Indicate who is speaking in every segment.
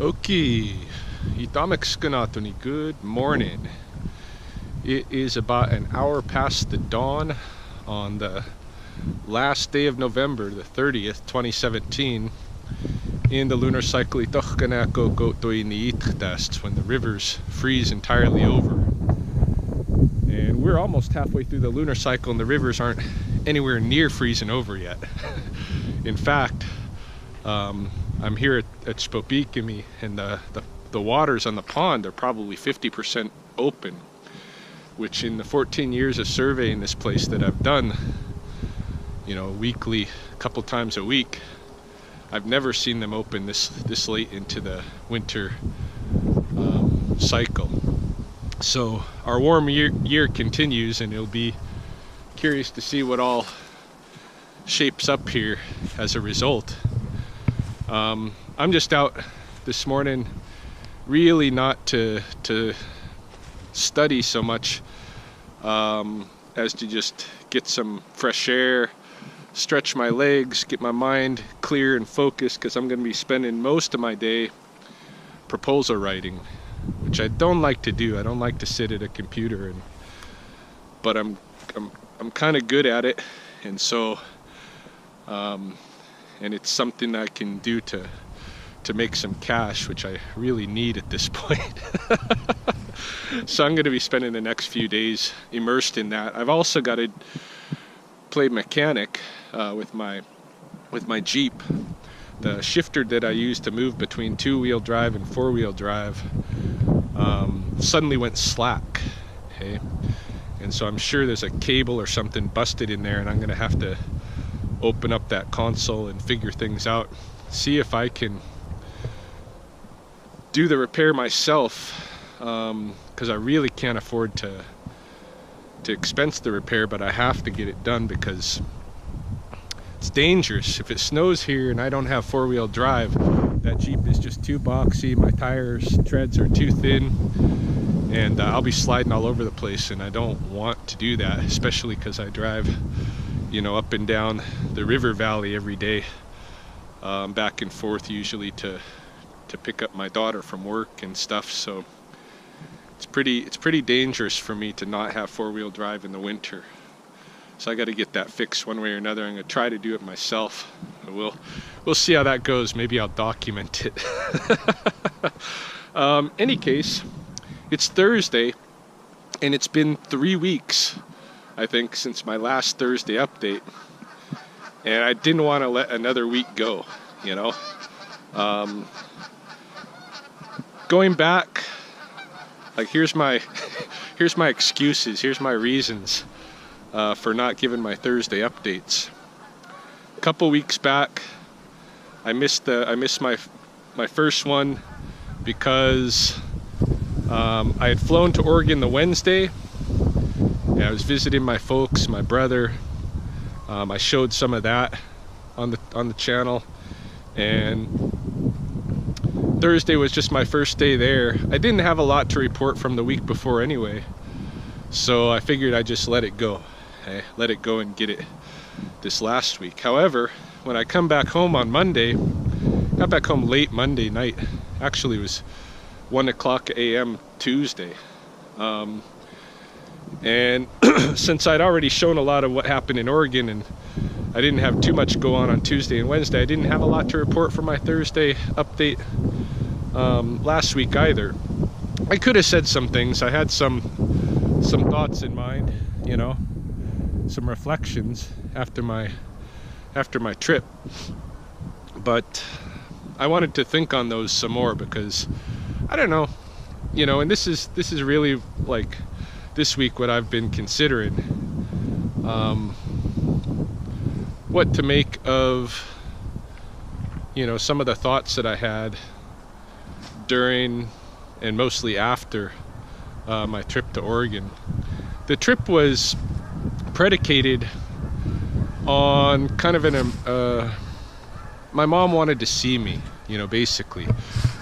Speaker 1: Okay, Itamekskanatoni, good morning. It is about an hour past the dawn on the last day of November, the 30th, 2017, in the lunar cycle Itochkanako Gotoiniitkdast, when the rivers freeze entirely over. And we're almost halfway through the lunar cycle and the rivers aren't anywhere near freezing over yet. In fact, I'm here at Spopikimi, and the waters on the pond are probably 50% open, which in the 14 years of surveying this place that I've done, you know, weekly, a couple times a week, I've never seen them open this late into the winter cycle. So our warm year continues, and it'll be curious to see what all shapes up here as a result. I'm just out this morning really not to study so much as to just get some fresh air, stretch my legs, get my mind clear and focused, because I'm going to be spending most of my day proposal writing, which I don't like to do. I don't like to sit at a computer, but I'm kind of good at it, and so and it's something I can do to make some cash, which I really need at this point. So I'm going to be spending the next few days immersed in that. I've also got to play mechanic with my Jeep. The shifter that I use to move between two-wheel drive and four-wheel drive suddenly went slack. Okay, and so I'm sure there's a cable or something busted in there, and I'm going to have to open up that console and figure things out, see if I can do the repair myself, because I really can't afford to expense the repair, but I have to get it done because it's dangerous. If it snows here and I don't have four-wheel drive, that Jeep is just too boxy, my treads are too thin, and I'll be sliding all over the place, and I don't want to do that, especially because I drive, you know, up and down the river valley every day, back and forth usually to pick up my daughter from work and stuff. So it's pretty dangerous for me to not have four-wheel drive in the winter. So I got to get that fixed one way or another. I'm going to try to do it myself. We'll see how that goes. Maybe I'll document it. Any case, it's Thursday, and it's been 3 weeks, I think, since my last Thursday update, and I didn't want to let another week go, you know. Going back, like, here's my excuses, here's my reasons for not giving my Thursday updates. A couple weeks back, I missed my first one because I had flown to Oregon the Wednesday. Yeah, I was visiting my folks, my brother. I showed some of that on the channel, and Thursday was just my first day there. I didn't have a lot to report from the week before anyway, so I figured I'd just let it go. Okay? Let it go and get it this last week. However, when I come back home on Monday, got back home late Monday night. Actually, it was 1:00 a.m. Tuesday. And since I'd already shown a lot of what happened in Oregon, and I didn't have too much go on Tuesday and Wednesday, I didn't have a lot to report for my Thursday update last week either. I could have said some things. I had some thoughts in mind, you know, some reflections after my trip, but I wanted to think on those some more, because I don't know, you know, and this is really, like, this week what I've been considering, what to make of, you know, some of the thoughts that I had during and mostly after my trip to Oregon. The trip was predicated on kind of my mom wanted to see me, you know, basically.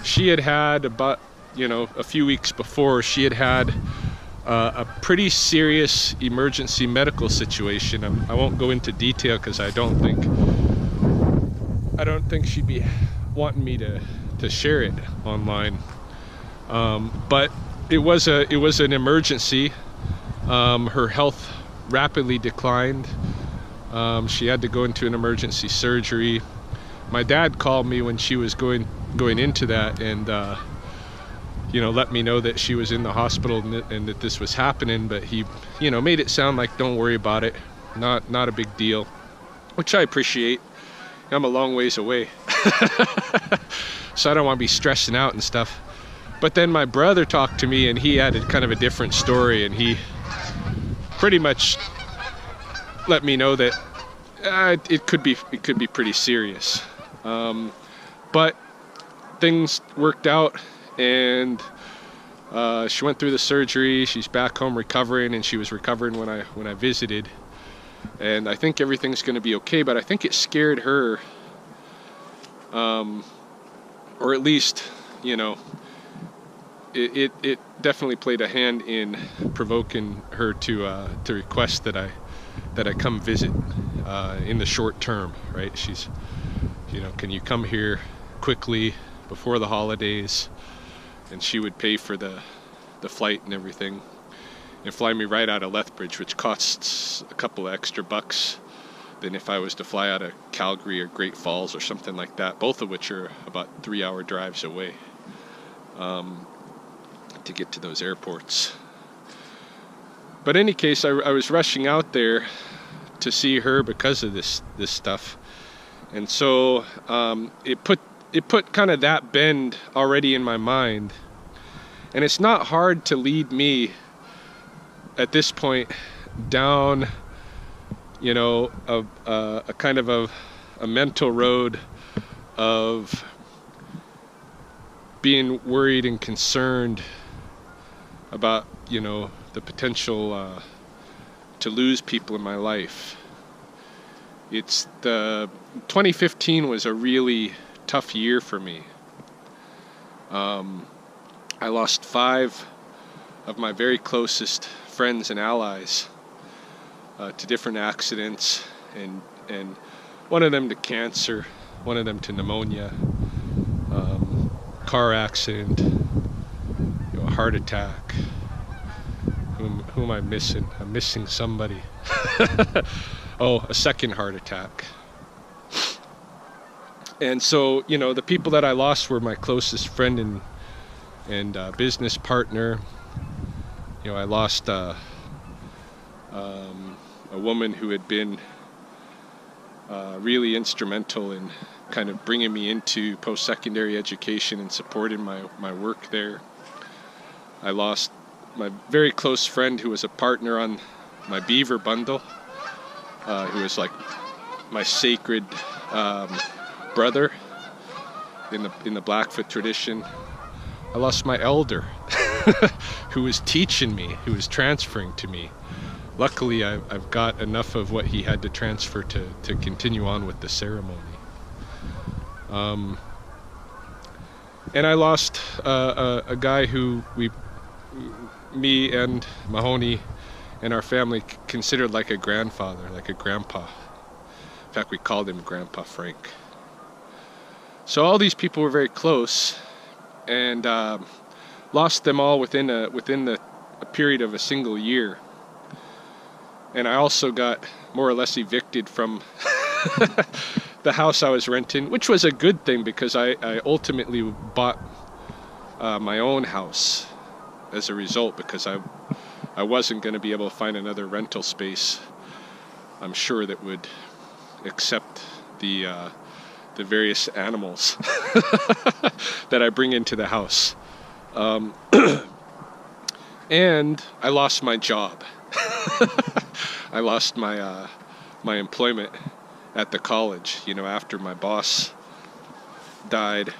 Speaker 1: She had about, you know, a few weeks before, she had a pretty serious emergency medical situation. I won't go into detail because I don't think she'd be wanting me to to share it online. But it was an emergency. Her health rapidly declined. She had to go into an emergency surgery. My dad called me when she was going into that, and let me know that she was in the hospital and that this was happening. But he, made it sound like, don't worry about it, not a big deal, which I appreciate. I'm a long ways away, so I don't want to be stressing out and stuff. But then my brother talked to me, and he had kind of a different story, and he pretty much let me know that it could be pretty serious. But things worked out, and she went through the surgery. She's back home recovering, and she was recovering when I visited. And I think everything's going to be okay. But I think it scared her, or at least, it definitely played a hand in provoking her to request that I come visit in the short term, right? She's, can you come here quickly before the holidays? And she would pay for the flight and everything, and fly me right out of Lethbridge, which costs a couple of extra bucks than if I was to fly out of Calgary or Great Falls or something like that, both of which are about 3-hour drives away, to get to those airports. But in any case, I was rushing out there to see her because of this stuff, and so it put kind of that bend already in my mind. And it's not hard to lead me at this point down, a kind of a mental road of being worried and concerned about, the potential to lose people in my life. It's 2015 was a really tough year for me. I lost 5 of my very closest friends and allies to different accidents, and one of them to cancer, one of them to pneumonia, car accident, a heart attack. Who am I missing? I'm missing somebody. Oh, a second heart attack. And so, the people that I lost were my closest friend and business partner. I lost a woman who had been really instrumental in kind of bringing me into post-secondary education and supporting my work there. I lost my very close friend who was a partner on my beaver bundle, who was like my sacred brother in the Blackfoot tradition. I lost my elder who was teaching me, who was transferring to me. Luckily, I've got enough of what he had to transfer to continue on with the ceremony. And I lost a guy who me and Mahoney and our family considered like a grandfather, like a grandpa. In fact, we called him Grandpa Frank. So all these people were very close, and lost them all within the period of a single year. And I also got more or less evicted from the house I was renting, which was a good thing because I ultimately bought my own house as a result, because I wasn't going to be able to find another rental space, I'm sure, that would accept the various animals that I bring into the house. And I lost my job. I lost my employment at the college. After my boss died,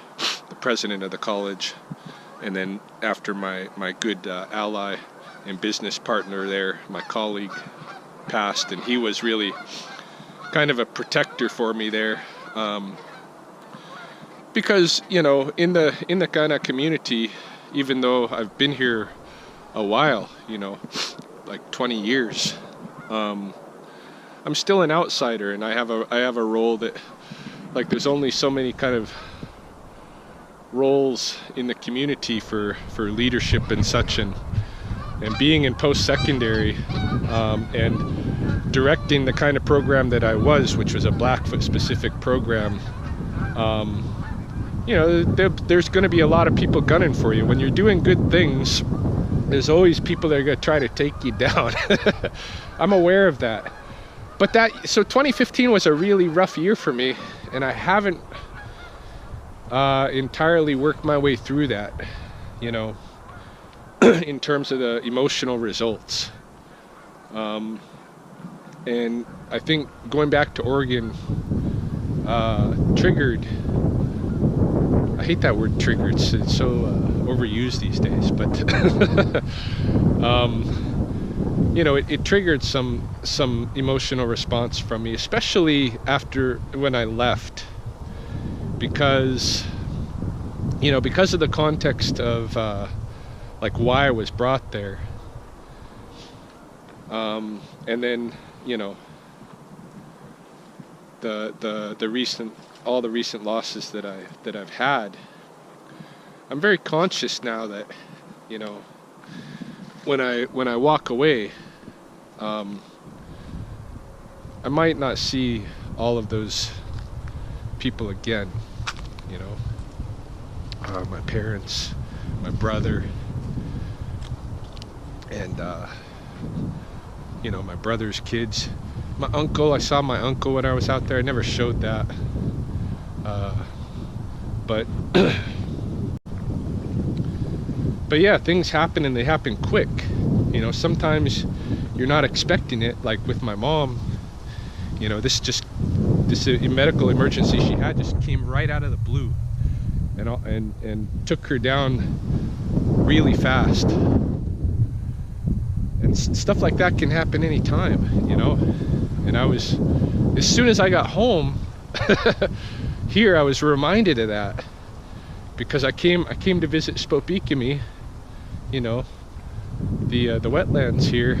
Speaker 1: the president of the college, and then after my good ally and business partner there, my colleague, passed, and he was really kind of a protector for me there. Because in the kind of community, even though I've been here a while, like 20 years, I'm still an outsider, and I have a role that, like, there's only so many kind of roles in the community for leadership and such, and being in post-secondary and directing the kind of program that I was, which was a Blackfoot specific program. You know, there's going to be a lot of people gunning for you. When you're doing good things, there's always people that are going to try to take you down. I'm aware of that. But so 2015 was a really rough year for me, and I haven't entirely worked my way through that, you know, in terms of the emotional results. And I think going back to Oregon triggered, I hate that word triggered, it's so overused these days, but you know, it triggered some emotional response from me, especially after when I left, because, you know, because of the context of like why I was brought there, and then, you know, all the recent losses that I've had. I'm very conscious now that, you know, when I walk away, I might not see all of those people again, you know, my parents, my brother, and you know, my brother's kids, my uncle. I saw my uncle when I was out there. I never showed that, but yeah, things happen, and they happen quick. You know, sometimes you're not expecting it. Like with my mom, you know, this medical emergency she had just came right out of the blue, and took her down really fast. And stuff like that can happen anytime, you know. And as soon as I got home here, I was reminded of that, because I came to visit Spopikami, you know, the wetlands here,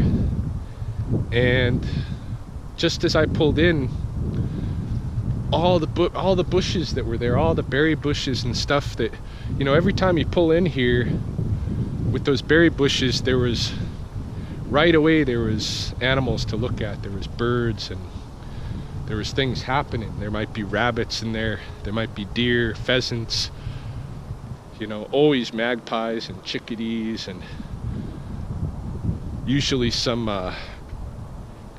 Speaker 1: and just as I pulled in, all the bushes that were there, all the berry bushes and stuff that, you know, every time you pull in here with those berry bushes, right away there was animals to look at. There was birds, and there was things happening. There might be rabbits in there, there might be deer, pheasants, you know, always magpies and chickadees, and usually some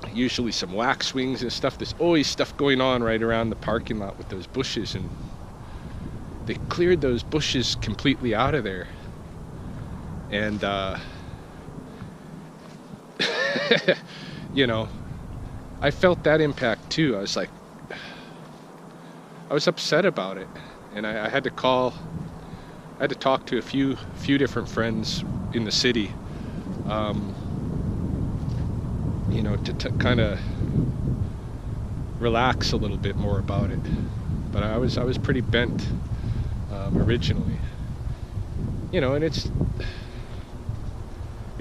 Speaker 1: waxwings and stuff. There's always stuff going on right around the parking lot with those bushes, and they cleared those bushes completely out of there. And you know, I felt that impact too. I was upset about it, and I had to talk to a few different friends in the city, you know, to kind of relax a little bit more about it. But I was pretty bent originally, you know, and it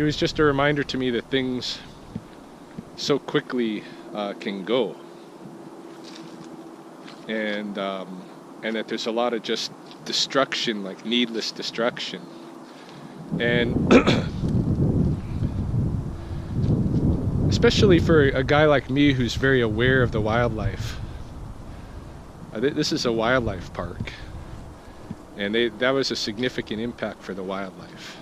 Speaker 1: was just a reminder to me that things so quickly can go, and that there's a lot of just destruction, like needless destruction. And especially for a guy like me who's very aware of the wildlife, this is a wildlife park, and that was a significant impact for the wildlife.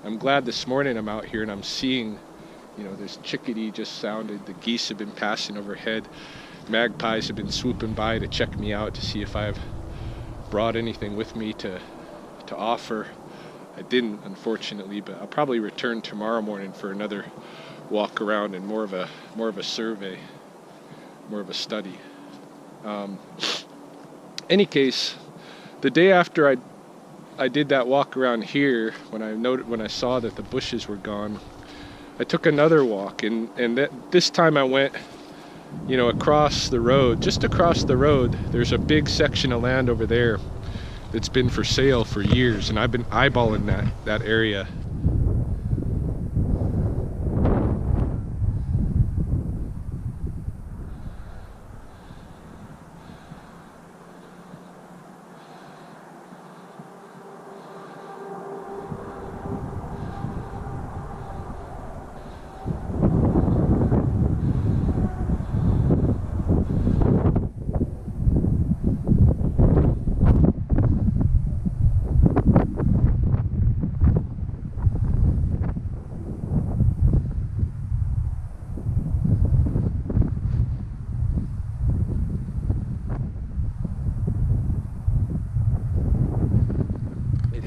Speaker 1: I'm glad this morning I'm out here and I'm seeing, you know, this chickadee just sounded, the geese have been passing overhead, magpies have been swooping by to check me out to see if I've brought anything with me to offer. I didn't, unfortunately, but I'll probably return tomorrow morning for another walk around and more of a survey, more of a study. Any case, the day after I did that walk around here, when I saw that the bushes were gone, I took another walk, and this time I went, you know, across the road. Just across the road, there's a big section of land over there that's been for sale for years, and I've been eyeballing that area.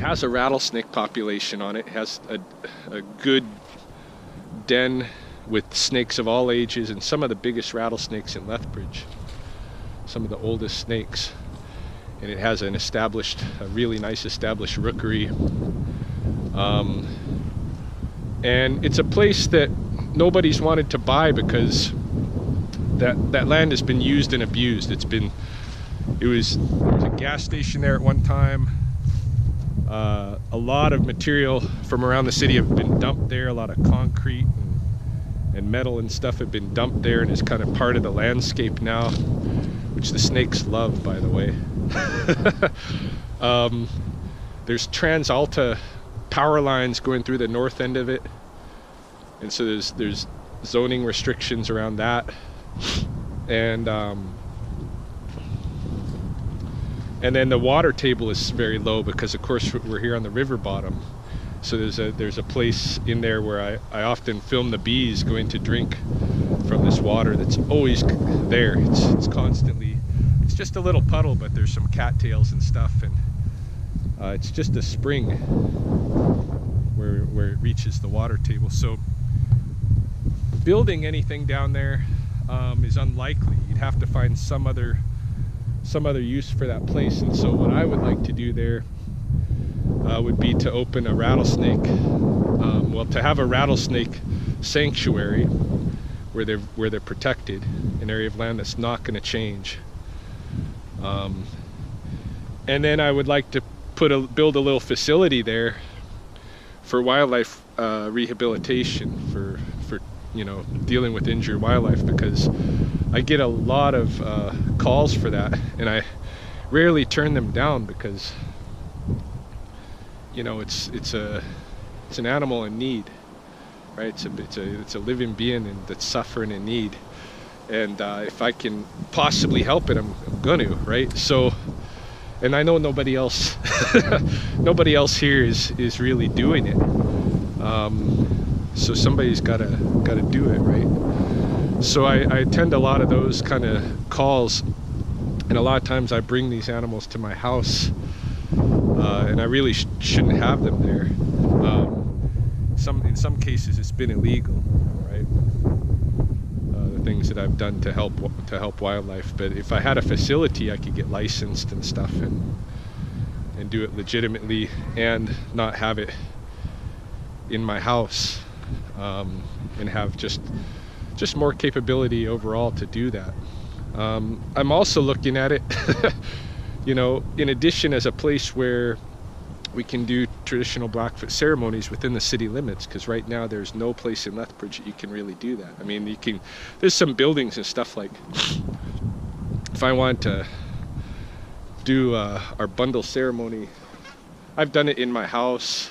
Speaker 1: has a rattlesnake population on it. It has a good den with snakes of all ages and some of the biggest rattlesnakes in Lethbridge, some of the oldest snakes. And it has a really nice established rookery. And it's a place that nobody's wanted to buy because that land has been used and abused. There was a gas station there at one time. A lot of material from around the city have been dumped there. A lot of concrete and metal and stuff have been dumped there, and is kind of part of the landscape now, which the snakes love, by the way. There's TransAlta power lines going through the north end of it, and so there's zoning restrictions around that, and then the water table is very low because, of course, we're here on the river bottom. So there's a place in there where I often film the bees going to drink from this water that's always there. It's constantly, it's just a little puddle, but there's some cattails and stuff, and it's just a spring where it reaches the water table. So building anything down there is unlikely. You'd have to find some other use for that place. And so what I would like to do there would be to open a rattlesnake, to have a rattlesnake sanctuary where they're protected, an area of land that's not going to change. And then I would like to build a little facility there for wildlife rehabilitation, for dealing with injured wildlife, because I get a lot of calls for that, and I rarely turn them down because it's an animal in need, right? It's a living being that's suffering in need, and if I can possibly help it, I'm gonna, right? So, and I know nobody else here is really doing it. So somebody's gotta do it, right? So I attend a lot of those kind of calls, and a lot of times I bring these animals to my house, and I really shouldn't have them there. In some cases it's been illegal, right? The things that I've done to help wildlife. But if I had a facility, I could get licensed and stuff and do it legitimately and not have it in my house, and have just more capability overall to do that. I'm also looking at it in addition, as a place where we can do traditional Blackfoot ceremonies within the city limits, because right now there's no place in Lethbridge that you can really do that. I mean, there's some buildings and stuff, like if I want to do our bundle ceremony, I've done it in my house.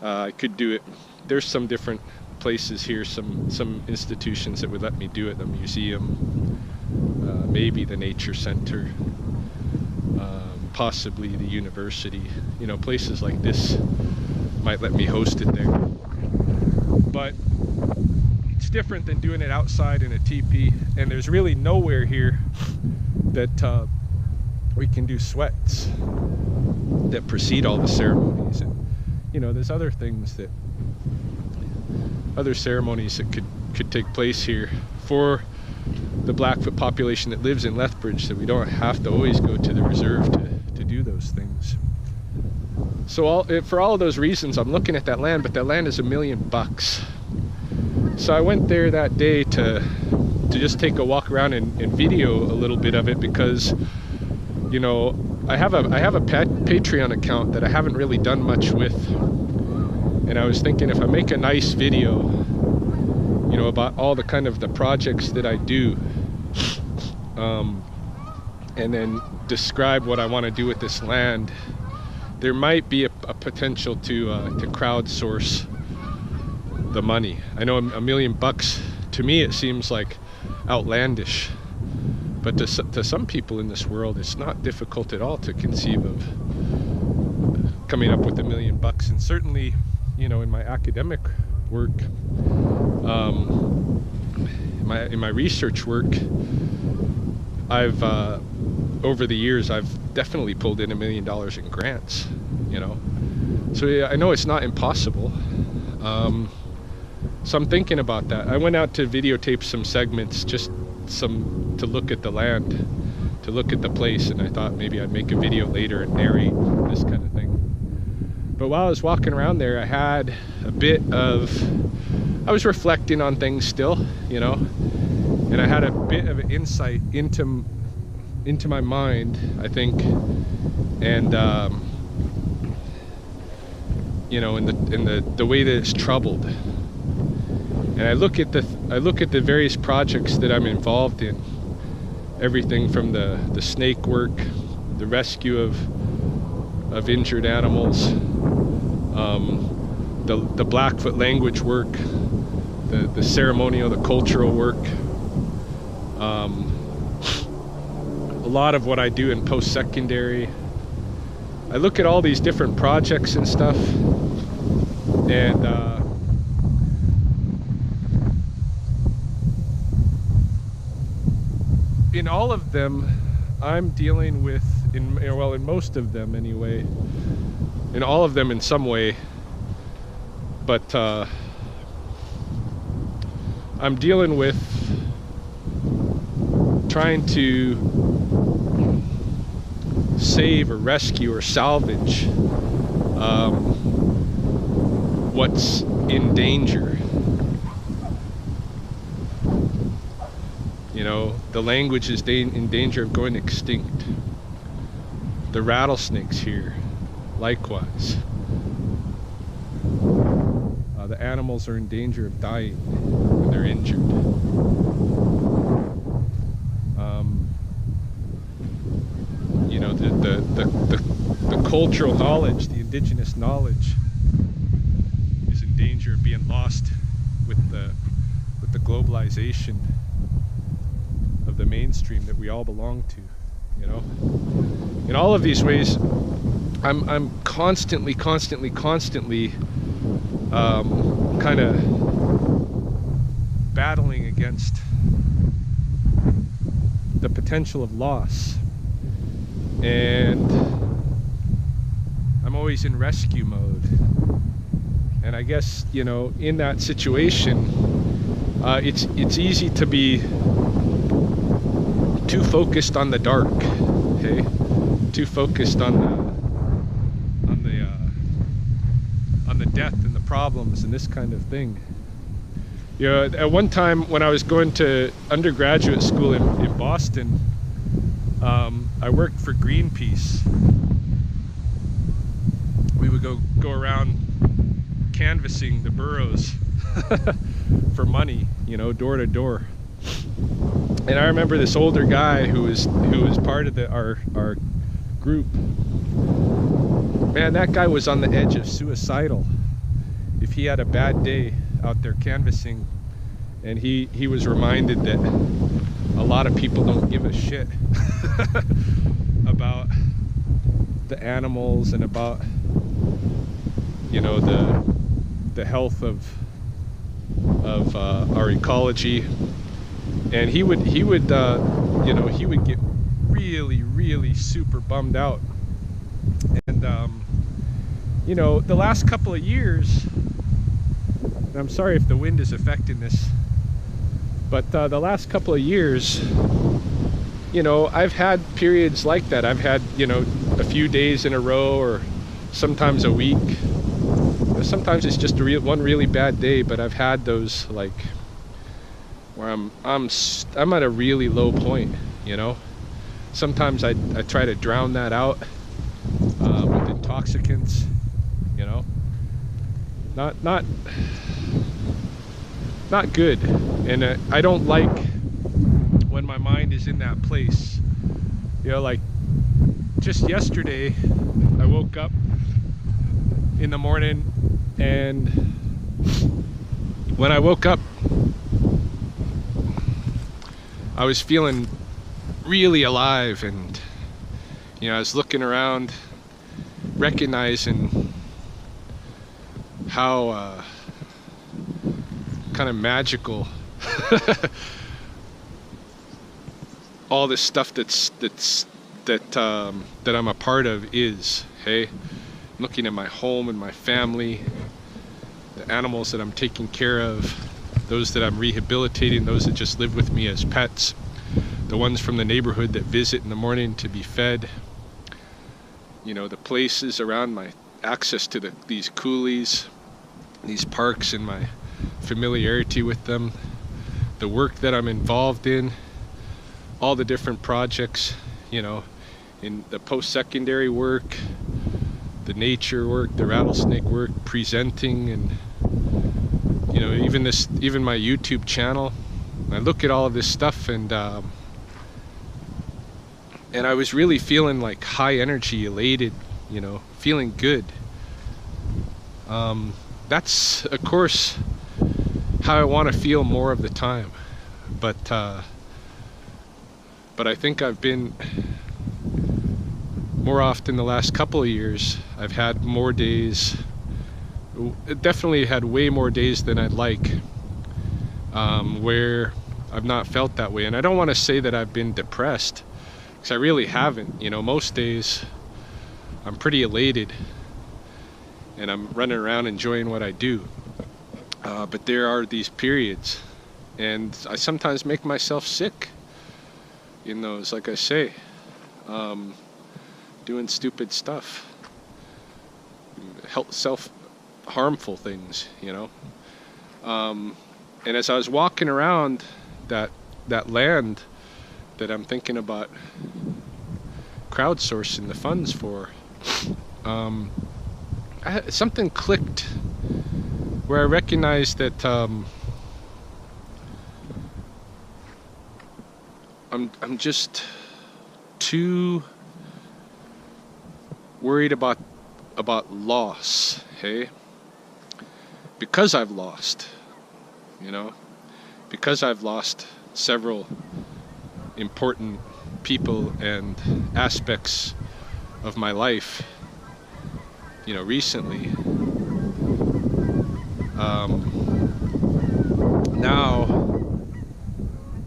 Speaker 1: I could do it. There's some different places here, some institutions that would let me do it, the museum, maybe the nature center, possibly the university. Places like this might let me host it there. But it's different than doing it outside in a teepee, and there's really nowhere here that we can do sweats that precede all the ceremonies. And there's other ceremonies that could take place here for the Blackfoot population that lives in Lethbridge, that we don't have to always go to the reserve to do those things. So for all of those reasons, I'm looking at that land, but that land is $1 million. So I went there that day to just take a walk around and video a little bit of it, because I have a Patreon account that I haven't really done much with, and I was thinking, if I make a nice video about all the kind of the projects that I do, and then describe what I want to do with this land, there might be a potential to crowdsource the money. I know $1 million, to me it seems like outlandish, but to some people in this world, it's not difficult at all to conceive of coming up with $1 million. And certainly, in my academic work, in my research work, I've over the years, I've definitely pulled in $1 million in grants, you know. So yeah, I know it's not impossible. So I'm thinking about that. I went out to videotape some segments, just to look at the land, to look at the place, and I thought maybe I'd make a video later and narrate this kind of thing. But while I was walking around there, I had a bit of, I was reflecting on things still, you know, and I had a bit of an insight into my mind, I think, and you know, in the way that it's troubled. And I look at the various projects that I'm involved in, everything from the snake work, the rescue of injured animals, the Blackfoot language work, the ceremonial, the cultural work, a lot of what I do in post-secondary. I look at all these different projects and stuff, and in all of them, I'm dealing with, in most of them anyway, in all of them in some way, but I'm dealing with trying to save or rescue or salvage what's in danger. You know, the language is in danger of going extinct. The rattlesnakes here, likewise. The animals are in danger of dying when they're injured. You know, the cultural knowledge, the indigenous knowledge, is in danger of being lost with the globalization of the mainstream that we all belong to. You know, in all of these ways, I'm constantly kind of battling against the potential of loss, and I'm always in rescue mode. And I guess, you know, in that situation, it's easy to be too focused on the dark, okay? Too focused on the death and the problems and this kind of thing. You know, at one time when I was going to undergraduate school in Boston, I worked for Greenpeace. We would go around canvassing the boroughs for money, you know, door to door. And I remember this older guy who was part of our group. Man, that guy was on the edge of suicidal if he had a bad day out there canvassing, and he was reminded that a lot of people don't give a shit about the animals and about, you know, the health of our ecology. And he would you know, he would get really super bummed out. And you know, the last couple of years, and I'm sorry if the wind is affecting this, but the last couple of years, you know, I've had periods like that. I've had, you know, a few days in a row, or sometimes a week. Sometimes it's just one really bad day, but I've had those, like, where I'm at a really low point, you know. Sometimes I try to drown that out with intoxicants, you know. Not good. And I don't like when my mind is in that place. You know, like just yesterday, I woke up in the morning, and when I woke up, I was feeling really alive, and you know, I was looking around, recognizing how kind of magical all this stuff that I'm a part of is. Hey, looking at my home and my family, the animals that I'm taking care of, those that I'm rehabilitating, those that just live with me as pets, the ones from the neighborhood that visit in the morning to be fed, you know, the places around my access to these coulees, these parks, and my familiarity with them, the work that I'm involved in, all the different projects, you know, in the post-secondary work, the nature work, the rattlesnake work, presenting, and you know, even my YouTube channel. I look at all of this stuff, and I was really feeling like high energy, elated, you know, feeling good. That's of course how I want to feel more of the time, but I think I've been more often the last couple of years. I've had more days, definitely had way more days than I'd like, where I've not felt that way. And I don't want to say that I've been depressed, because I really haven't. You know, most days I'm pretty elated and I'm running around enjoying what I do. But there are these periods, and I sometimes make myself sick in those, like I say, doing stupid stuff, self-harmful things, you know. And as I was walking around that land that I'm thinking about crowdsourcing the funds for, something clicked where I recognized that I'm just too worried about loss, hey? Because I've lost, you know, because I've lost several important people and aspects of my life, you know, recently. Now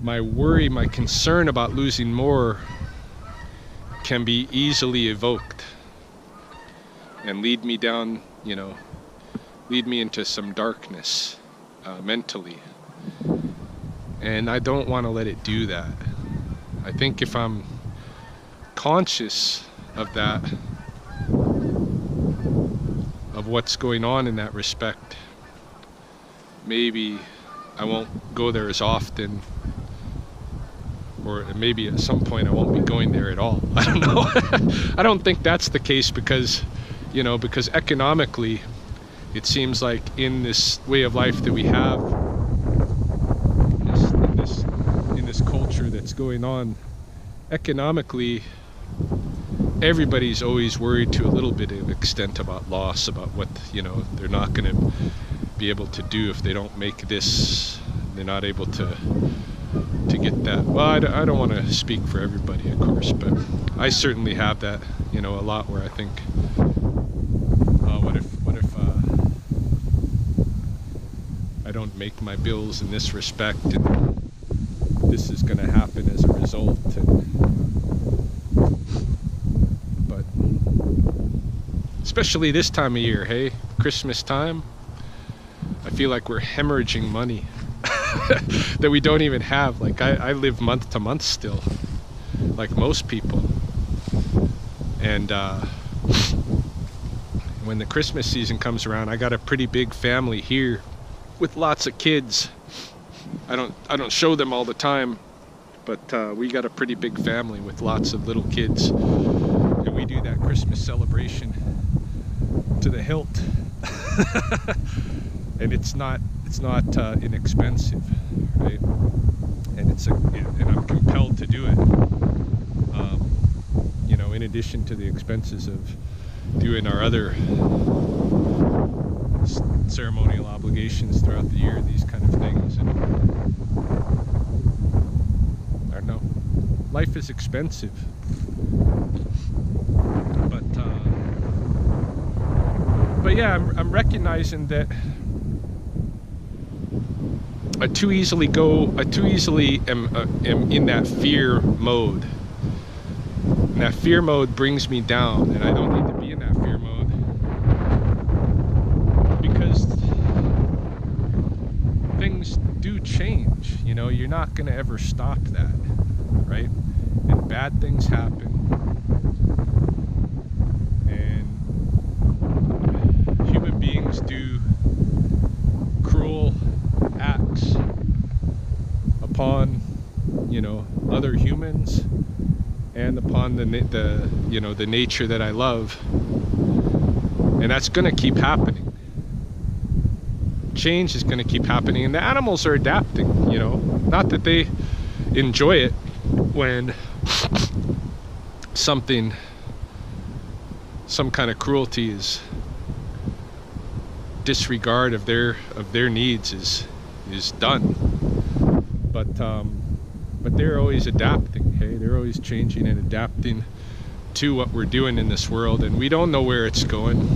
Speaker 1: my worry, my concern about losing more can be easily evoked and lead me down, you know, lead me into some darkness mentally. And I don't want to let it do that. I think if I'm conscious of that, of what's going on in that respect, maybe I won't go there as often, or maybe at some point I won't be going there at all. I don't know. I don't think that's the case, because, you know, because economically it seems like in this way of life that we have, in this culture that's going on, economically everybody's always worried to a little bit of extent about loss, about what, you know, they're not going to be able to do if they don't make this, they're not able to get that. Well, I don't want to speak for everybody, of course, but I certainly have that, you know, a lot, where I think, what if I don't make my bills in this respect, and this is going to happen as a result. But especially this time of year, hey, Christmas time, I feel like we're hemorrhaging money that we don't even have. Like I live month to month still, like most people. And when the Christmas season comes around, I got a pretty big family here with lots of kids. I don't show them all the time, but we got a pretty big family with lots of little kids, and we do that Christmas celebration to the hilt. And it's not inexpensive, right? And and I'm compelled to do it. You know, in addition to the expenses of doing our other ceremonial obligations throughout the year, these kind of things. And I don't know, life is expensive, but yeah, I'm recognizing that I too easily am in that fear mode. And that fear mode brings me down, and I don't need to be in that fear mode. you're not going to ever stop that, right? And bad things happen, and human beings do cruel acts upon, other humans, and upon the nature that I love. And that's going to keep happening. Change is going to keep happening, and the animals are adapting. Not that they enjoy it when some kind of cruelty is disregard of their needs is done, but they're always adapting. Hey, they're always changing and adapting to what we're doing in this world, and we don't know where it's going,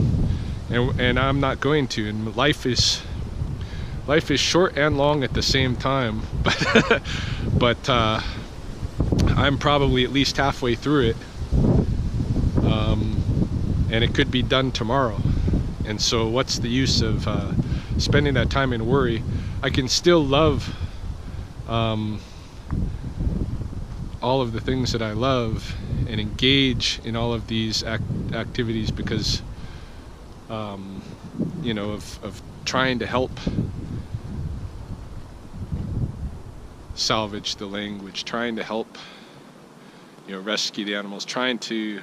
Speaker 1: and I'm not going to. And life is short and long at the same time, but I'm probably at least halfway through it, and it could be done tomorrow. And so what's the use of spending that time in worry? I can still love all of the things that I love and engage in all of these activities because of trying to help salvage the language, trying to help rescue the animals, trying to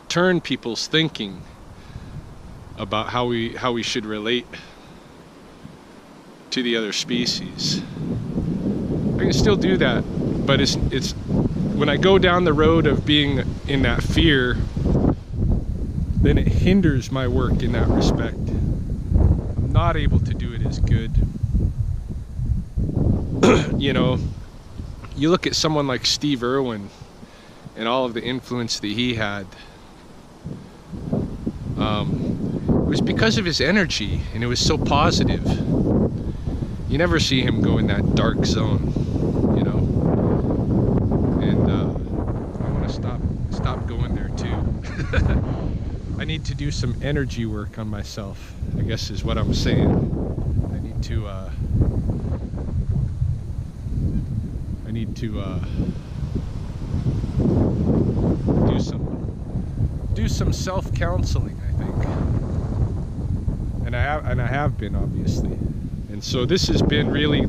Speaker 1: turn people's thinking about how we should relate to the other species. I can still do that, but it's when I go down the road of being in that fear, then it hinders my work in that respect. I'm not able to do it as good. You look at someone like Steve Irwin and all of the influence that he had. It was because of his energy, and it was so positive. You never see him go in that dark zone, and I want to stop going there too. I need to do some energy work on myself, I guess is what I'm saying. I need to do some self-counseling, I think, and I have been, obviously. And so this has been really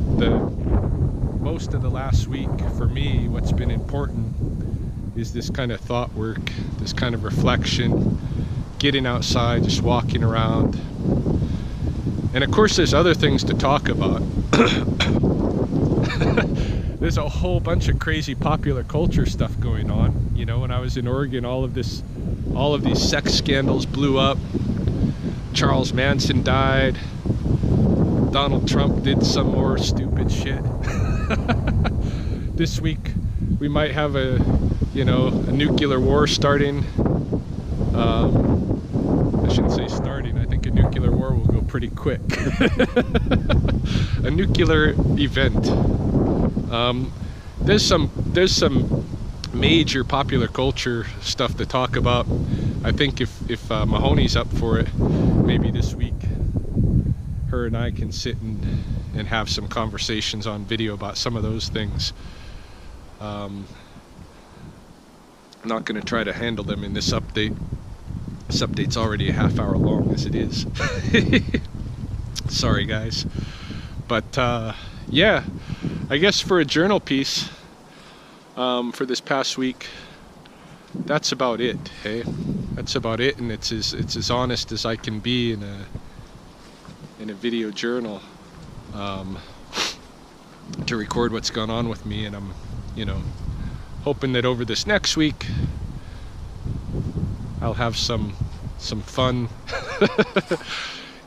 Speaker 1: most of the last week for me. What's been important is this kind of thought work, this kind of reflection, getting outside, just walking around. And of course there's other things to talk about. There's a whole bunch of crazy popular culture stuff going on. When I was in Oregon, all of these sex scandals blew up. Charles Manson died. Donald Trump did some more stupid shit. This week we might have a nuclear war starting. I shouldn't say starting. I think a nuclear war will go pretty quick. A nuclear event. There's some major popular culture stuff to talk about. I think if Mahoney's up for it, maybe this week her and I can sit and have some conversations on video about some of those things. I'm not going to try to handle them in this update. This update's already a half hour long as it is. Sorry guys, but yeah, I guess for a journal piece for this past week, that's about it. Hey, that's about it, and it's as honest as I can be in a video journal, to record what's gone on with me. And I'm hoping that over this next week I'll have some fun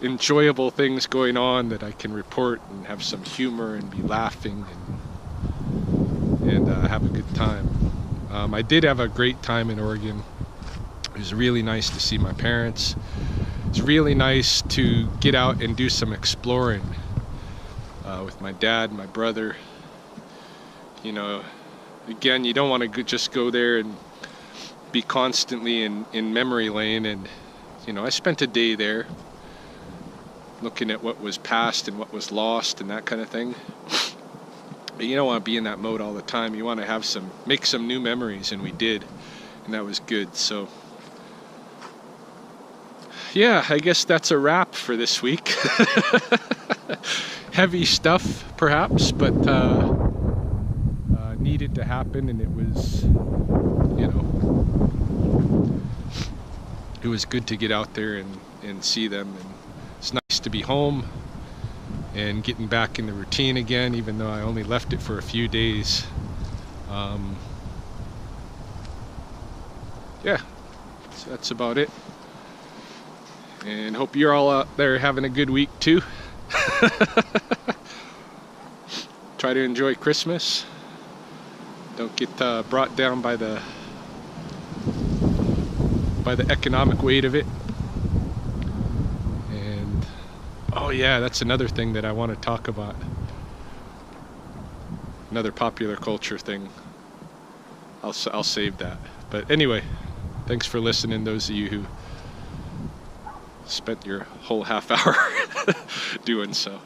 Speaker 1: enjoyable things going on that I can report and have some humor and be laughing and have a good time. I did have a great time in Oregon. It was really nice to see my parents. It's really nice to get out and do some exploring with my dad, my brother. Again, you don't want to just go there and be constantly in memory lane. And I spent a day there, looking at what was past and what was lost and that kind of thing. But you don't want to be in that mode all the time. You want to make some new memories, and we did, and that was good. So yeah, I guess that's a wrap for this week. Heavy stuff, perhaps, but needed to happen, and it was, it was good to get out there and see them, and it's nice to be home and getting back in the routine again, even though I only left it for a few days. Yeah, so that's about it. And hope you're all out there having a good week too. Try to enjoy Christmas. Don't get brought down by the economic weight of it. And oh yeah, that's another thing that I want to talk about. Another popular culture thing. I'll save that. But anyway, thanks for listening, those of you who spent your whole half hour doing so.